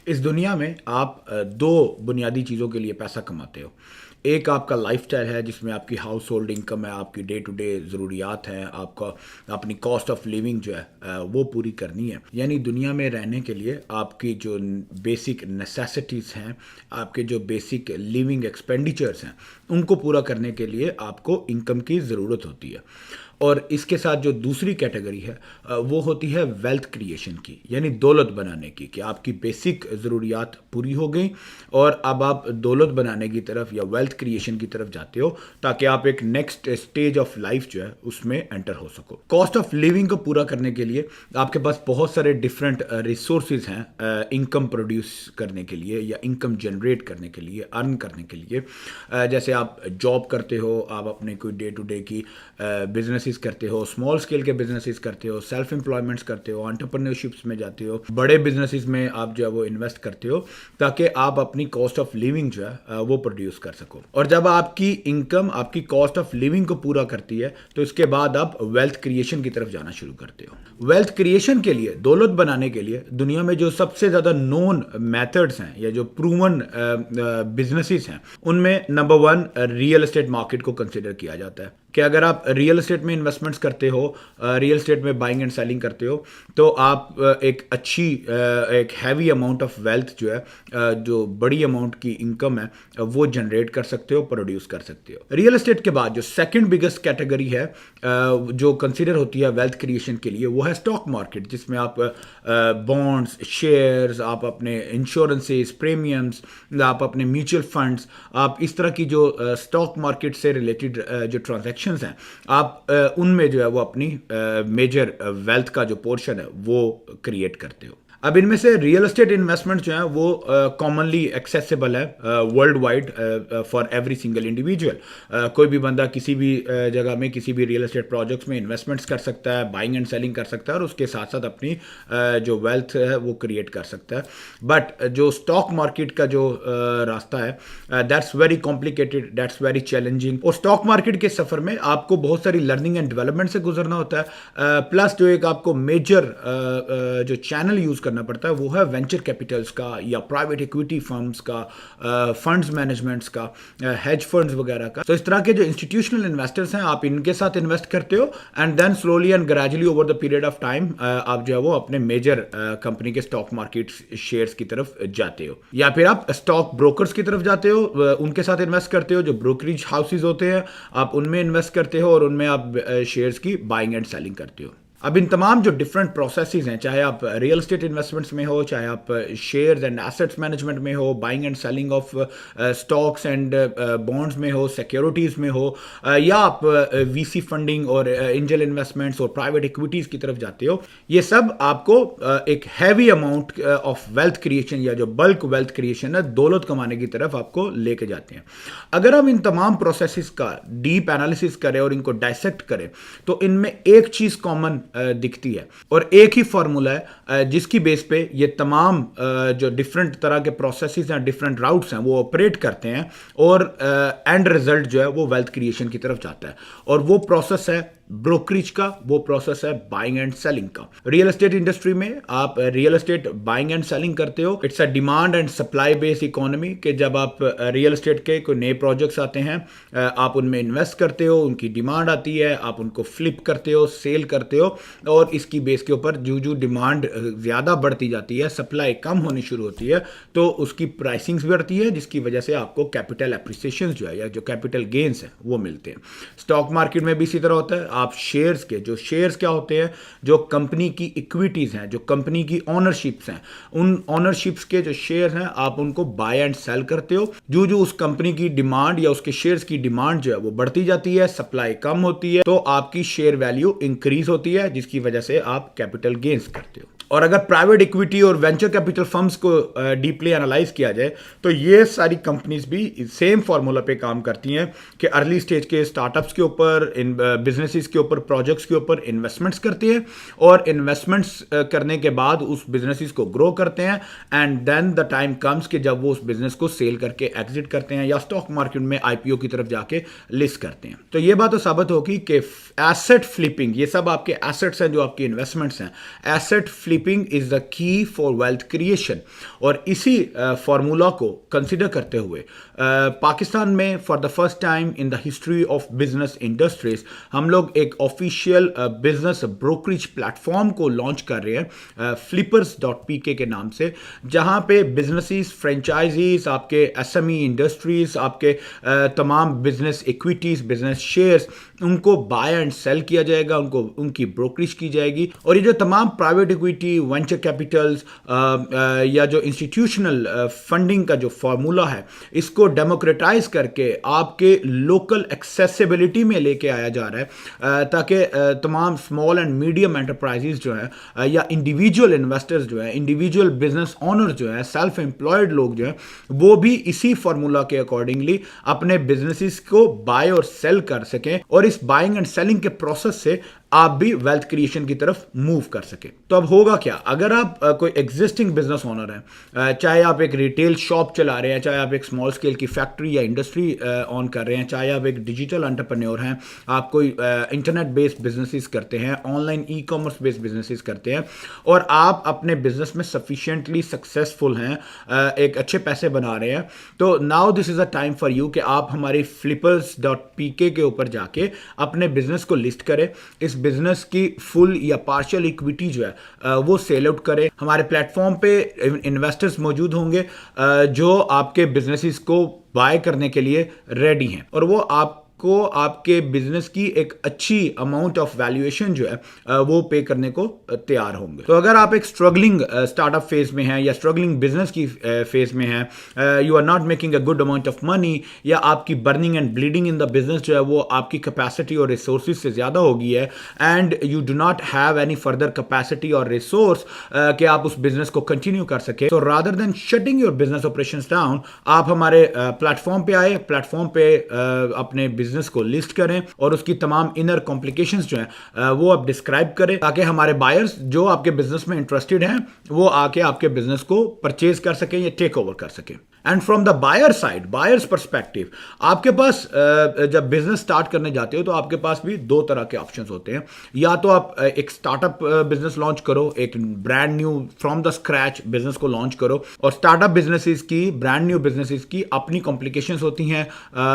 इस दुनिया में आप दो बुनियादी चीज़ों के लिए पैसा कमाते हो। एक आपका लाइफस्टाइल है जिसमें आपकी हाउस होल्ड इनकम है, आपकी डे टू डे ज़रूरियात हैं, आपका अपनी कॉस्ट ऑफ लिविंग जो है वो पूरी करनी है। यानी दुनिया में रहने के लिए आपकी जो बेसिक नेसेसिटीज़ हैं, आपके जो बेसिक लिविंग एक्सपेंडिचर्स हैं, उनको पूरा करने के लिए आपको इनकम की ज़रूरत होती है। और इसके साथ जो दूसरी कैटेगरी है वो होती है वेल्थ क्रिएशन की, यानी दौलत बनाने की, कि आपकी बेसिक ज़रूरियात पूरी हो गई और अब आप दौलत बनाने की तरफ या वेल्थ क्रिएशन की तरफ जाते हो ताकि आप एक नेक्स्ट स्टेज ऑफ लाइफ जो है उसमें एंटर हो सको। कॉस्ट ऑफ लिविंग को पूरा करने के लिए आपके पास बहुत सारे डिफरेंट रिसोर्सेज हैं इनकम प्रोड्यूस करने के लिए या इनकम जनरेट करने के लिए, अर्न करने के लिए। जैसे आप जॉब करते हो, आप अपने कोई डे टू डे की बिजनेसेस करते हो, स्मॉल स्केल के बिजनेसेस करते हो, सेल्फ एम्प्लॉयमेंट्स करते हो, एंटरप्रेन्योरशिप्स में जाते हो, बड़े बिजनेसेस में आप जो है वो इन्वेस्ट करते हो ताकि आप अपनी कॉस्ट ऑफ लिविंग जो है वो प्रोड्यूस कर सको। और जब आपकी इनकम आपकी कॉस्ट ऑफ लिविंग को पूरा करती है तो इसके बाद आप वेल्थ क्रिएशन की तरफ जाना शुरू करते हो। वेल्थ क्रिएशन के लिए, दौलत बनाने के लिए दुनिया में जो सबसे ज़्यादा नोन मेथड्स हैं या जो प्रूवन बिजनेसेस हैं, उनमें number one real estate market को कंसिडर किया जाता है कि अगर आप रियल एस्टेट में इन्वेस्टमेंट्स करते हो, रियल एस्टेट में बाइंग एंड सेलिंग करते हो, तो आप एक अच्छी एक हैवी अमाउंट ऑफ वेल्थ जो है, जो बड़ी अमाउंट की इनकम है, वो जनरेट कर सकते हो, प्रोड्यूस कर सकते हो। रियल एस्टेट के बाद जो सेकंड बिगेस्ट कैटेगरी है जो कंसिडर होती है वेल्थ क्रिएशन के लिए, वो है स्टॉक मार्केट, जिसमें आप बॉन्ड्स, शेयर्स, आप अपने इंश्योरेंसेस, प्रीमियम्स, आप अपने म्यूचुअल फंड्स, आप इस तरह की जो स्टॉक मार्केट से रिलेटेड जो ट्रांजैक्शन हैं, आप उनमें जो है वो अपनी मेजर वेल्थ का जो पोर्शन है वो क्रिएट करते हो। अब इनमें से रियल एस्टेट इन्वेस्टमेंट जो है वो कॉमनली एक्सेसिबल है world wide for every single individual. कोई भी बंदा किसी भी जगह में किसी भी रियल एस्टेट प्रोजेक्ट्स में इन्वेस्टमेंट्स कर सकता है, बाइंग एंड सेलिंग कर सकता है और उसके साथ साथ अपनी जो वेल्थ है वो क्रिएट कर सकता है। बट जो स्टॉक मार्केट का जो रास्ता है that's very complicated, that's very challenging. और स्टॉक मार्केट के सफ़र में आपको बहुत सारी लर्निंग एंड डेवलपमेंट से गुजरना होता है। प्लस जो एक आपको मेजर जो चैनल यूज़ करना पड़ता है वो है वेंचर कैपिटल्स का या प्राइवेट इक्विटी फर्म्स का, फंड्स मैनेजमेंट्स का, हेज फंड्स वगैरह का। तो इस तरह के जो इंस्टीट्यूशनल इन्वेस्टर्स हैं, आप इनके साथ इन्वेस्ट करते हो and then slowly and gradually over the period of time आप जो है वो अपने मेजर कंपनी के स्टॉक मार्केट शेयर्स की तरफ जाते हो, या फिर आप स्टॉक ब्रोकर्स की तरफ जाते हो, उनके साथ इन्वेस्ट करते हो, जो ब्रोकरेज हाउसेज होते हैं आप उनमें इन्वेस्ट करते हो और उनमें आप शेयर्स की बाइंग एंड सेलिंग करते हो। अब इन तमाम जो डिफरेंट प्रोसेसेस हैं, चाहे आप रियल एस्टेट इन्वेस्टमेंट्स में हो, चाहे आप शेयर्स एंड एसेट्स मैनेजमेंट में हो, buying and selling of stocks and bonds में हो, सिक्योरिटीज़ में हो, या आप वीसी फंडिंग और एंजल इन्वेस्टमेंट्स और प्राइवेट इक्विटीज़ की तरफ जाते हो, ये सब आपको एक heavy amount of wealth creation या जो बल्क वेल्थ क्रिएशन है, दौलत कमाने की तरफ आपको लेके जाते हैं। अगर हम इन तमाम प्रोसेसेस का डीप एनालिसिस करें और इनको डायसेक्ट करें तो इनमें एक चीज़ कॉमन दिखती है और एक ही फॉर्मूला है जिसकी बेस पे ये तमाम जो डिफरेंट तरह के प्रोसेसेस हैं, डिफरेंट राउट्स हैं, वो ऑपरेट करते हैं और एंड रिजल्ट जो है वो वेल्थ क्रिएशन की तरफ जाता है। और वो प्रोसेस है ब्रोकरेज का, वो प्रोसेस है बाइंग एंड सेलिंग का। रियल एस्टेट इंडस्ट्री में आप real estate buying and selling करते हो, it's a demand and supply based economy, कि जब आप रियल एस्टेट के कोई नए प्रोजेक्ट्स आते हैं आप उनमें इन्वेस्ट करते हो, उनकी डिमांड आती है, आप उनको फ्लिप करते हो, सेल करते हो और इसकी बेस के ऊपर जो जो डिमांड ज़्यादा बढ़ती जाती है, सप्लाई कम होनी शुरू होती है, तो उसकी प्राइसिंग्स बढ़ती है, जिसकी वजह से आपको कैपिटल एप्रिसिएशन जो है या जो कैपिटल गेन्स हैं वो मिलते हैं। स्टॉक मार्केट में भी इसी तरह होता है। आप शेयर्स के जो शेयर्स क्या होते हैं, जो कंपनी की इक्विटीज़ हैं, जो कंपनी की ओनरशिप्स हैं, उन ओनरशिप्स के जो शेयर हैं आप उनको बाय एंड सेल करते हो। जो जो उस कंपनी की डिमांड या उसके शेयर्स की डिमांड जो है वो बढ़ती जाती है, सप्लाई कम होती है, तो आपकी शेयर वैल्यू इंक्रीज होती है, जिसकी वजह से आप कैपिटल गेन्स करते हो। और अगर प्राइवेट इक्विटी और वेंचर कैपिटल फर्म्स को डीपली एनालाइज किया जाए तो ये सारी कंपनीज भी सेम फार्मूला पे काम करती हैं कि अर्ली स्टेज के स्टार्टअप्स के ऊपर, इन बिजनेसेस बिजनेसेस के ऊपर, प्रोजेक्ट्स के ऊपर इन्वेस्टमेंट्स करते हैं और इन्वेस्टमेंट्स करने के बाद उस बिजनेसेस को ग्रो करते हैं and then the time comes कि जब वो उस बिजनेस को सेल करके एग्जिट करते हैं या स्टॉक मार्केट में आईपीओ की तरफ जाके लिस्ट करते हैं। तो ये बात तो साबित होगी कि एसेट फ्लिपिंग, ये सब आपके एसेट्स हैं जो आपकी इन्वेस्टमेंट्स हैं, asset flipping is the key for wealth creation. और इसी फॉर्मूला को कंसिडर करते हुए पाकिस्तान में for the first time in the history of business industries हम लोग एक ऑफिशियल बिजनेस ब्रोकरेज प्लेटफॉर्म को लॉन्च कर रहे हैं flippers.pk के नाम से, जहां पे बिजनेसेस, फ्रेंचाइजीज, आपके एसएमई इंडस्ट्रीज, आपके तमाम बिजनेस इक्विटीज, बिजनेस शेयर्स, उनको बाय एंड सेल किया जाएगा, उनको उनकी ब्रोकरेज की जाएगी। और ये जो तमाम प्राइवेट इक्विटी, वेंचर कैपिटल्स या जो इंस्टीट्यूशनल फंडिंग का जो फार्मूला है, इसको डेमोक्रेटाइज करके आपके लोकल एक्सेसिबिलिटी में लेके आया जा रहा है, ताकि तमाम स्मॉल एंड मीडियम एंटरप्राइजेज जो है या इंडिविजुअल इन्वेस्टर्स जो है, इंडिविजुअल बिजनेस ओनर जो है, सेल्फ एम्प्लॉयड लोग जो है, वो भी इसी फार्मूला के अकॉर्डिंगली अपने बिजनेसेस को बाय और सेल कर सकें और इस बाइंग एंड सेलिंग के प्रोसेस से आप भी वेल्थ क्रिएशन की तरफ मूव कर सके। तो अब होगा क्या, अगर आप कोई एग्जिस्टिंग बिजनेस ओनर हैं, चाहे आप एक रिटेल शॉप चला रहे हैं, चाहे आप एक स्मॉल स्केल की फैक्ट्री या इंडस्ट्री ऑन कर रहे हैं, चाहे आप एक डिजिटल एंटरप्रेन्योर हैं, आप कोई इंटरनेट बेस्ड बिजनेसेस करते हैं, online e commerce based businesses करते हैं और आप अपने बिजनेस में सफिशिएंटली सक्सेसफुल हैं, एक अच्छे पैसे बना रहे हैं, तो now this is a time for you कि आप हमारे flippers.pk के ऊपर जाके अपने बिजनेस को लिस्ट करें, इस बिजनेस की फुल या पार्शियल इक्विटी जो है वो सेल आउट करें। हमारे प्लेटफॉर्म पे इन्वेस्टर्स मौजूद होंगे जो आपके बिजनेसेस को बाय करने के लिए रेडी हैं और वो आपको आपके बिजनेस की एक अच्छी अमाउंट ऑफ वैल्यूएशन जो है वो पे करने को तैयार होंगे। तो अगर आप एक स्ट्रगलिंग स्टार्टअप फेज में हैं या स्ट्रगलिंग बिजनेस की फेज में हैं, you are not making a good amount of money, या आपकी burning and bleeding in the business जो है वो आपकी कैपेसिटी और रिसोर्सेज से ज़्यादा हो गई है and you do not have any further capacity और रिसोर्स कि आप उस बिजनेस को कंटिन्यू कर सके, तो rather than shutting your business operations down, आप हमारे प्लेटफॉर्म पे आए, प्लेटफॉर्म पे अपने बिजनेस को लिस्ट करें और उसकी तमाम इनर कॉम्प्लिकेशंस जो हैं वो आप डिस्क्राइब करें, ताकि हमारे बायर्स जो आपके बिजनेस में इंटरेस्टेड हैं वो आके आपके बिजनेस को परचेज कर सकें या टेक ओवर कर सकें। And from the buyer side, buyers perspective, आपके पास जब बिजनेस स्टार्ट करने जाते हो तो आपके पास भी दो तरह के ऑप्शंस होते हैं। या तो आप एक स्टार्टअप बिजनेस लॉन्च करो, एक brand new from the scratch business को लॉन्च करो, और स्टार्टअप बिजनेसेस की, ब्रांड न्यू बिजनेसेस की अपनी कॉम्प्लिकेशंस होती हैं,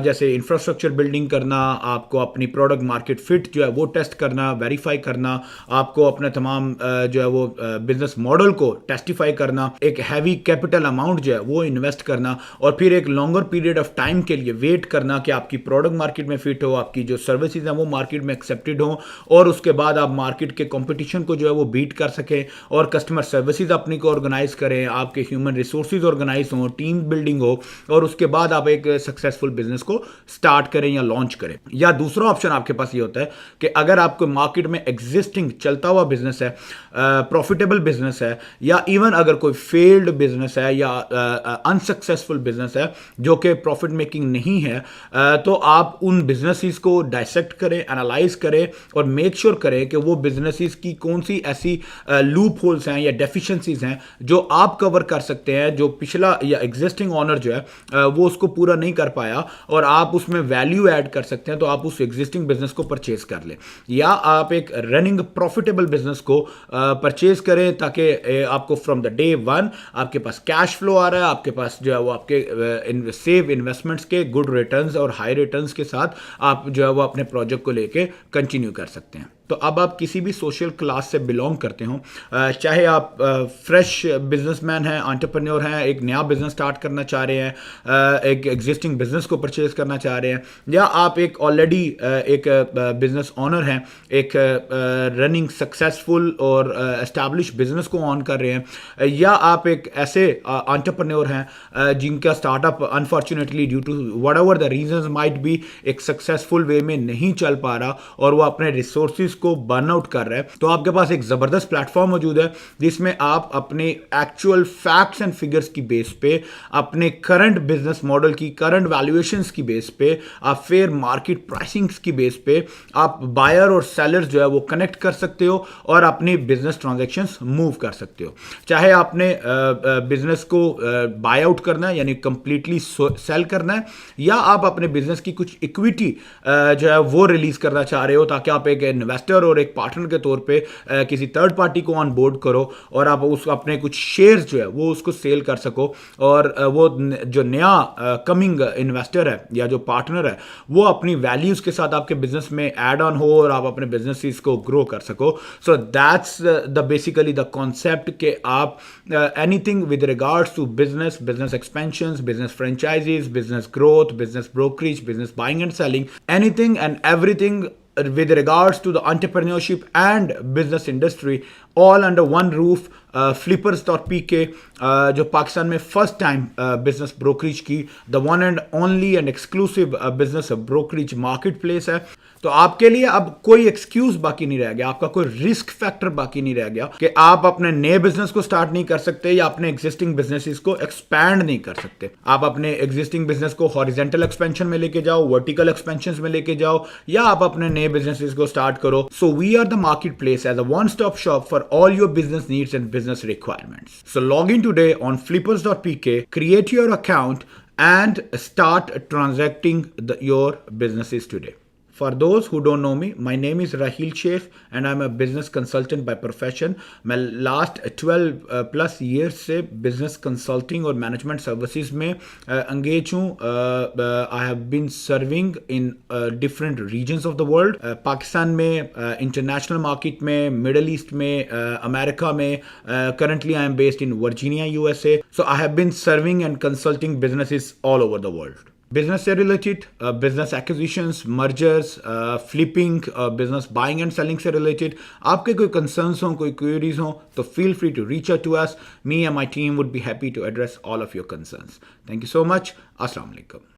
जैसे इंफ्रास्ट्रक्चर बिल्डिंग करना, आपको अपनी प्रोडक्ट मार्केट फिट जो है वो टेस्ट करना, वेरीफाई करना, आपको अपने तमाम जो है वो बिजनेस मॉडल को टेस्टिफाई करना, एक हैवी कैपिटल अमाउंट जो है वो इन्वेस्ट करना और फिर एक लॉन्गर पीरियड ऑफ टाइम के लिए वेट करना कि आपकी प्रोडक्ट मार्केट में फिट हो, आपकी जो सर्विसेज हैं वो मार्केट में एक्सेप्टेड हो और उसके बाद आप मार्केट के कंपटीशन को जो है वो बीट कर सकें और कस्टमर सर्विसेज अपनी को ऑर्गेनाइज करें, आपके ह्यूमन रिसोर्सेज ऑर्गेनाइज हो, टीम बिल्डिंग हो और उसके बाद आप एक सक्सेसफुल बिजनेस को स्टार्ट करें या लॉन्च करें। या दूसरा ऑप्शन आपके पास ये होता है कि अगर आपको मार्केट में एग्जिस्टिंग चलता हुआ बिजनेस है, प्रॉफिटेबल बिजनेस है, या इवन अगर कोई फेल्ड बिजनेस है या अनसक्सेसफुल बिजनेस है जो कि प्रॉफिट मेकिंग नहीं है, तो आप उन बिजनेसेस को डायसेक्ट करें, एनालाइज करें और मेक श्योर करें कि वो बिजनेसेस की कौन सी ऐसी लूप होल्स हैं या डेफिशिएंसीज हैं जो आप कवर कर सकते हैं, जो पिछला या एग्जिस्टिंग ओनर जो है वो उसको पूरा नहीं कर पाया और आप उसमें वैल्यू ऐड कर सकते हैं, तो आप उस एग्जिस्टिंग बिजनेस को परचेज कर लें। या आप एक रनिंग प्रॉफिटेबल बिजनेस को परचेज करें ताकि आपको फ्रॉम द डे वन आपके पास कैश फ्लो आ रहा है, आपके पास जो है वो आपके सेव इन्वेस्टमेंट्स के गुड रिटर्न्स और हाई रिटर्न्स के साथ आप जो है वो अपने प्रोजेक्ट को लेके कंटिन्यू कर सकते हैं। तो अब आप किसी भी सोशल क्लास से बिलोंग करते हो, चाहे आप फ्रेश बिजनेसमैन हैं, एंटरप्रेन्योर हैं, एक नया बिजनेस स्टार्ट करना चाह रहे हैं, एक एग्जिस्टिंग बिजनेस को परचेज करना चाह रहे हैं, या आप एक ऑलरेडी एक बिजनेस ओनर हैं, एक रनिंग सक्सेसफुल और एस्टैब्लिश बिजनेस को ऑन कर रहे हैं, या आप एक ऐसे एंटरप्रेन्योर हैं जिनका startup unfortunately due to whatever the reasons might be एक सक्सेसफुल वे में नहीं चल पा रहा और वो अपने रिसोर्सेज को बर्न आउट कर रहा है, तो आपके पास एक ज़बरदस्त प्लेटफॉर्म मौजूद है जिसमें आप अपने एक्चुअल फैक्ट्स एंड फिगर्स की बेस पे, अपने करंट बिजनेस मॉडल की करंट वैल्यूएशंस की बेस पे, आप फेयर मार्केट प्राइसिंग्स की बेस पे आप बायर और सेलर्स जो है वो कनेक्ट कर सकते हो और अपनी बिजनेस ट्रांजैक्शंस मूव कर सकते हो। चाहे आपने बिजनेस को बाय आउट करना है यानी कंप्लीटली सेल करना है, या आप अपने बिजनेस की कुछ इक्विटी जो है वो रिलीज करना चाह रहे हो ताकि आप एक इन्वेस्टर और एक पार्टनर के तौर पे किसी थर्ड पार्टी को ऑन बोर्ड करो और आप उस अपने कुछ शेयर्स जो है वो उसको सेल कर सको, और वो जो नया कमिंग इन्वेस्टर है या जो पार्टनर है वो अपनी वैल्यूज के साथ आपके बिजनेस में ऐड ऑन हो और आप अपने बिजनेस को ग्रो कर सको। So that's the basically the concept कि आप anything with regards to business, business expansion, business franchisees, business growth, business brokerage, business buying and selling, anything and everything with regards to the entrepreneurship and business industry, all under one roof. Flippers.pk जो पाकिस्तान में first time business brokerage की the one and only and exclusive business brokerage market place है। तो आपके लिए अब कोई excuse बाकी नहीं रह गया, आपका कोई रिस्क फैक्टर बाकी नहीं रह गया कि आप अपने नए बिजनेस को स्टार्ट नहीं कर सकते या अपने एग्जिस्टिंग बिजनेसेस को एक्सपैंड नहीं कर सकते। आप अपने एग्जिस्टिंग बिजनेस को हॉरिजॉन्टल एक्सपेंशन में लेके जाओ, वर्टिकल एक्सपेंशन में लेके जाओ, या आप अपने नए बिजनेसेस को स्टार्ट करो। So we are the market place as a one stop shop for all your business needs and business requirements. So log in today on flippers.pk, create your account and start transacting your businesses today. For those who don't know me, my name is Rahil Sheikh and I'm a business consultant by profession. मैं last 12 plus years से business consulting और management services में engage हूँ। I have been serving in different regions of the world. Pakistan में, international market में, Middle East में, America में, currently I am based in Virginia, USA. So I have been serving and consulting businesses all over the world. Business से related, business acquisitions, mergers, flipping, business buying and selling से related आपके कोई concerns हों, कोई queries हों, तो feel free to reach out to us. Me and my team would be happy to address all of your concerns. Thank you so much. अस्सलाम वालेकुम.